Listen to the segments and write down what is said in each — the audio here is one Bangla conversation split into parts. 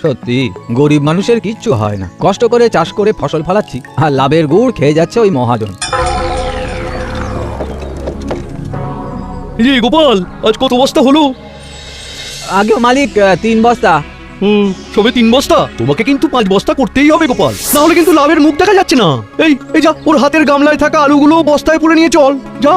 সত্যি গরিব মানুষের কিচ্ছু হয় না, কষ্ট করে চাষ করে ফসল ফলাচ্ছি আর লাভের গুড় খেয়ে যাচ্ছে ওই মহাজন। গোপাল, আজ কত বস্তা হলো? আগে মালিক 3 বস্তা। সবে 3 বস্তা? তোমাকে কিন্তু 5 বস্তা করতেই হবে গোপাল, না হলে কিন্তু লাভের মুখ দেখা যাচ্ছে না। এই যা, ওর হাতের গামলায় থাকা আলুগুলো বস্তায় পুরে নিয়ে চল, যা।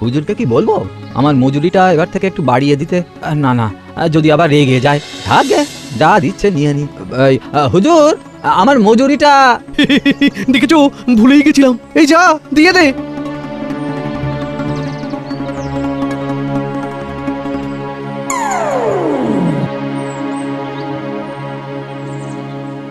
হুজুরকে কি বলবো আমার মজুরিটা এবার থেকে একটু বাড়িয়ে দিতে? না না, যদি আবার রেগে যায়। থাকে যা দিচ্ছে নিয়ে নি। হুজুর, আমার মজুরিটা। দেখেছো, ভুলেই গেছিলাম। এই যা, দিয়ে দে।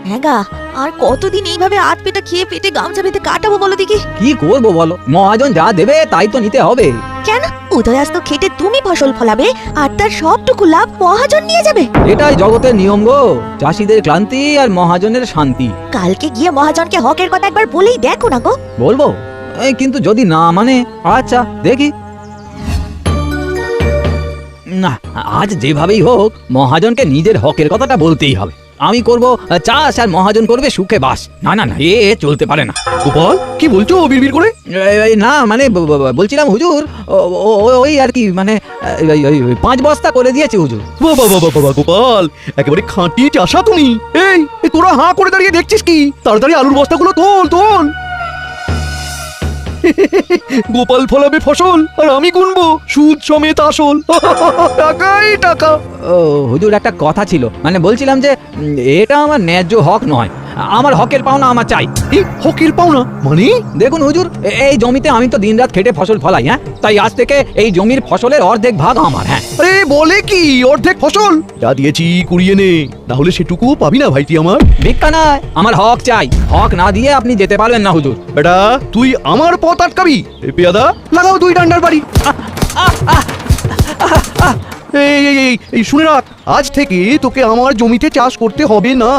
হ্যাঁ, আর কতদিন এইভাবে হাত পেটা খেয়ে পেটে গামছা বেঁধে কাটাবো বলো দেখি? কি করবো বলো, মহাজন যা দেবে তাই তো নিতে হবে। কেন? উদয়াস্ত খেটে তুমি ফসল ফলাবে আর তার সবটুকু লাভ মহাজন নিয়ে যাবে। এটাই জগতের নিয়ম গো, চাষিদের ক্লান্তি আর মহাজনের শান্তি। কালকে গিয়ে মহাজনকে হকের কথা একবার বলেই দেখো না গো। বলবো, কিন্তু যদি না মানে? আচ্ছা দেখি। না, আজ যেভাবেই হোক মহাজনকে নিজের হকের কথাটা বলতেই হবে। আমি করব চাষ আর মহাজন করবে সুখে বাস। না না না, এ চলতে পারে না। গোপাল, কি বলছো বিড়বিড় করে? না মানে বলছিলাম হুজুর, ওই আর কি, মানে 5 বস্তা করে দিয়েছে হুজুর। বাবা গোপাল, একেবারে খাঁটি চাষা তুমি। এই তোরা হাঁ করে দাঁড়িয়ে দেখছিস কি? তাড়াতাড়ি আলুর বস্তাগুলো তোল। গোপাল ফলাবে ফসল আর আমি গুনবো সুদ সমেত আসল। টাকাই টাকা। ও হুজুর, একটা কথা ছিল, মানে বলছিলাম যে এটা আমার ন্যায্য হক নয়, আমার হকের পাওনা আমার চাই। হকের পাওনা মানে? দেখুন হুজুর, এই জমিতে আমি তো দিনরাত খেটে ফসল ফলাই, হ্যাঁ, তাই আজ থেকে এই জমির ফসলের অর্ধেক ভাগ আমার। হ্যাঁ। আরে বলে কি, অর্ধেক ফসল? যা দিয়েছি কুড়িয়ে নে, না হলে সেটুকু পাবি না ভাইটি আমার। ভিক্ষা নয়, আমার হক চাই। হক না দিয়ে আপনি যেতে পারবেন না হুজুর। বেটা, তুই আমার পথ আটকাবি? পেয়াদা, লাগাও 2 ডান্ডার বাড়ি। এই শুনে রাখ, আজ থেকে তোকে আমার জমিতে চাষ করতে হবে না।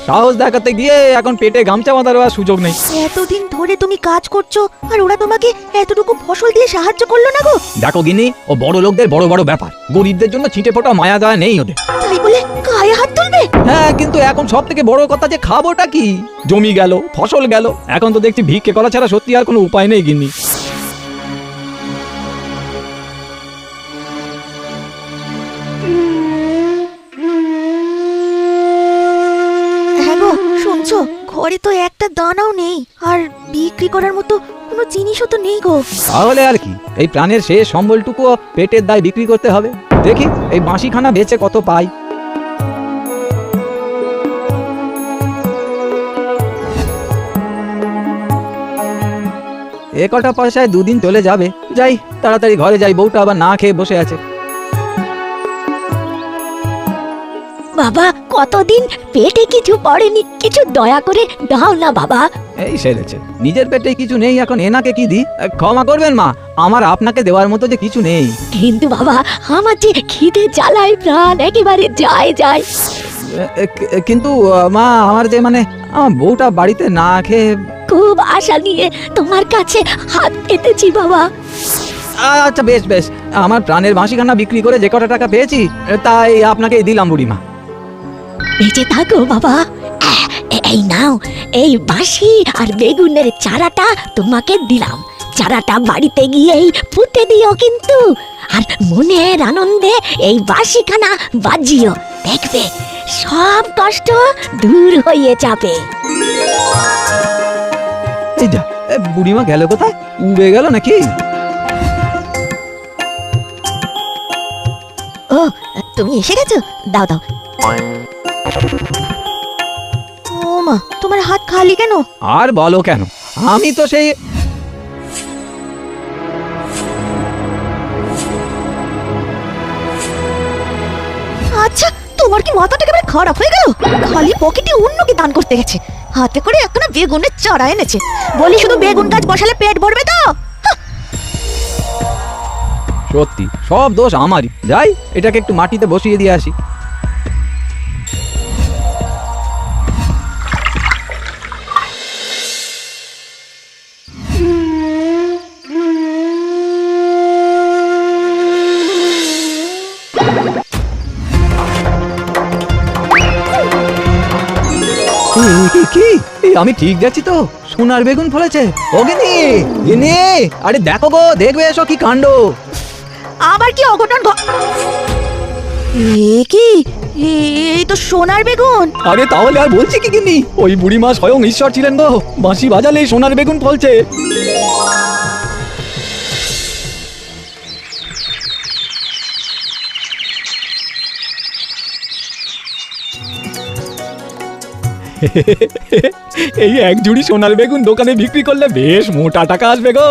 সাহস দেখাতে গিয়ে এখন পেটে গামছা বাঁধার আর সুযোগ নেই। এতদিন ধরে তুমি কাজ করছো আর ওরা তোমাকে এতটুকু ফসল দিয়ে সাহায্য করলো না গো? দেখো গিনি, ও বড় লোকদের বড় বড় ব্যাপার, গরিবদের জন্য ছিটে ফোটা মায়া দয়া নেই ওদের। তাই বলে গায়ে হাত তুলবে? হ্যাঁ, কিন্তু এখন সব থেকে বড় কথা যে খাবোটা কি? জমি গেল, ফসল গেল, এখন তো দেখছি ভিক্ষে করা ছাড়া সত্যি আর কোনো উপায় নেই গিন্নি। শুনছো, ঘরে তো একটা দানাও নেই আর বিক্রি করার মতো কোনো জিনিসও তো নেই গো। তাহলে আর কি, এই প্রাণের শেষ সম্বলটুকু পেটের দায় বিক্রি করতে হবে। দেখি এই বাঁশিখানা বেচে কত পাই। এ কটা পয়সায় 2 দিন চলে যাবে। যাই তাড়াতাড়ি ঘরে যাই, বউটা আবার না খেয়ে বসে আছে। বাবা, কতদিন পেটে কিছু পড়েনি, কিছু দয়া করে দাও না বাবা। এই সেরেছে, নিজের পেটে কিছু নেই, এখন এনাকে কি দি? ক্ষমা করবেন মা, আমার আপনাকে দেওয়ার মতো যে কিছু নেই। কিন্তু বাবা, আমার যে খিদে জ্বালায় প্রাণ একেবারে যায়। কিন্তু মা, আমার যে মানে আমার বউটা বাড়িতে না খেয়ে। খুব আশা নিয়ে তোমার কাছে হাত পেতেছি বাবা। আচ্ছা বেশ বেশ, আমার প্রাণের বাঁশিখানা বিক্রি করে যে কটা টাকা পেয়েছি তাই আপনাকে দিলাম বুড়িমা। বেঁচে থাকো বাবা। এই নাও, এই বাঁশি আর বেগুনের চারাটা তোমাকে দিলাম। চারাটা বাড়িতে গিয়েই পুঁতে দিও কিন্তু, আর মনের আনন্দে এই বাঁশিখানা বাজিও, দেখবে সব কষ্ট দূর হয়ে যাবে। এই যা, বুড়িমা গেল কোথায়? উড়ে গেল নাকি? ও, তুমি এসে গেছো? দাও। ও মা, তোমার হাত খালি কেন? আর বলো কেন, আমি তো সেই আচ্ছা, তোমার কি মাথাটা একেবারে খারাপ হয়ে গেল? খালি পকেটে অন্যকে দান করতে গেছে, হাতে করে একটা বেগুনের চারা এনেছে, বলি শুধু বেগুন গাছ বসালে পেট ভরবে তো? সত্যি সব দোষ আমারই। যাই, এটাকে একটু মাটিতে বসিয়ে দিয়ে আসি। কি আমি ঠিক যাচ্ছি তো? সোনার বেগুন ফলেছে। ও গিন্নি, গিন্নি, আরে দেখো গো, দেখবে এসো কি কাণ্ড। আবার কি অঘটন কি এই তো সোনার বেগুন। আরে তাহলে আর বলছি কি গিন্নি, ওই বুড়িমা স্বয়ং ঈশ্বর ছিলেন গো, বাঁশি বাজালে সোনার বেগুন ফলছে। এই এক ঝুড়ি সোনার বেগুন দোকানে বিক্রি করলে বেশ মোটা টাকা আসবে গো।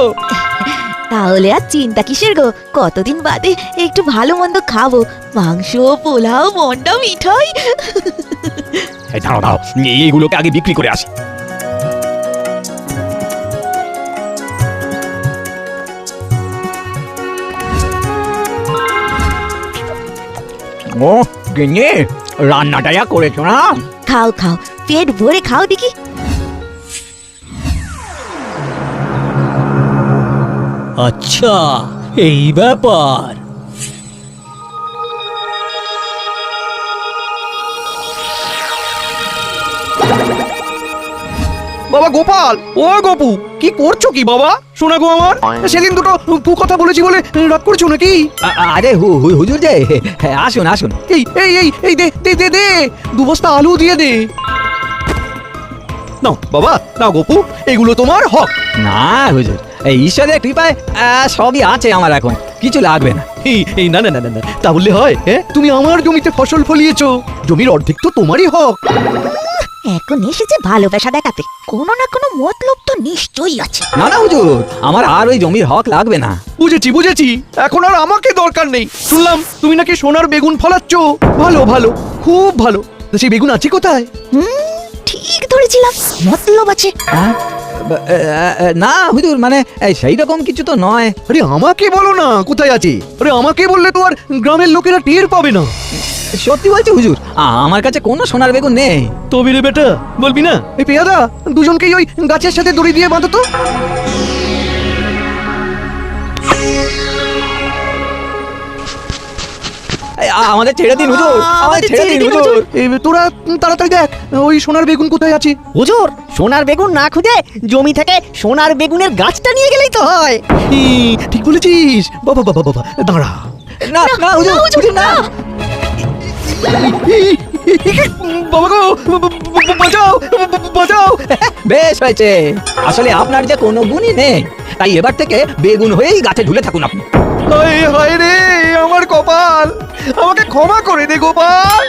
তাহলে আর চিন্তা কিসের গো, কতদিন বাদে একটু ভালো মন্দ খাবো, মাংস, পোলাও, মন্ডা, মিঠাই। দাঁড়াও দাঁড়াও, এইগুলোকে আগে বিক্রি করে আসি। ও গিন্নি, রান্নাটা যা করেছো না। খাও খাও, পেট ভরে খাও দেখি। আচ্ছা, এই ব্যাপার। বাবা গোপাল, ও গোপু, কি করছো কি বাবা? শোনা গো আমার, সেদিন দুটো কু কথা বলেছি বলে রাগ করছো নাকি? আরে হুজুর যে, আসুন আসুন। এই এই এই এই দে দে দে দে 2 বস্তা আলু দিয়ে দে। নাও বাবা, নাও গোপু, এগুলো তোমার হক। না হুজুর, এই ঈশ্বরের কৃপায় সবই আছে আমার, এখন কিছু লাগবে না। এই না না না না, তা বললে হয়? হ্যাঁ, তুমি আমার জমিতে ফসল ফলিয়েছো, জমির অর্ধেক তো তোমারই হক। এখন এসেছে ভালোবাসা দেখাতে, কোনো না কোনো মতলব তো নিশ্চয়ই আছে। না না হুজুর, আমার আর ওই জমির হক লাগবে না। বুঝেছি বুঝেছি, এখন আর আমাকে দরকার নেই। শুনলাম তুমি নাকি সোনার বেগুন ফলাচ্ছ, ভালো ভালো, খুব ভালো। তা সেই বেগুন আছে কোথায়? ঠিক ধরেছিলাম, মতলব আছে। হ্যাঁ? না হুজুর, মানে সেই রকম কিছু তো নয়। আরে আমাকে বলো না কোথায় আছে। আরে আমাকে বললে তো আর গ্রামের লোকেরা টের পাবে না। সত্যি বলছি হুজুর, আমার কাছে কোনো সোনার বেগুন নেই। তবে রে বেটা, বলবি না? এই পেয়াদা, দুজনকেই ওই গাছের সাথে দড়ি দিয়ে বাঁধো তো। আমাদের ছেড়ে দিন হুজুর, আমাদের ছেড়ে দিন হুজুর। তোরা তাড়াতাড়ি দেখ ওই সোনার বেগুন কোথায় আছে। হুজুর, সোনার বেগুন না খুঁজে জমি থেকে সোনার বেগুনের গাছটা নিয়ে গেলেই তো হয়। ঠিক বলেছিস বাবা, বাবা বাবা, দাঁড়া। না না হুজুর, হুজুর না। বাবা গো, বাঁচাও বাঁচাও। বেশ হয়েছে, আসলে আপনার যে কোনো গুণই নেই, তাই এবার থেকে বেগুন হয়েই গাছে ঝুলে থাকুন আপনি। হায় হায় রে, আমার কপাল, আমাকে ক্ষমা করে দে গোপাল।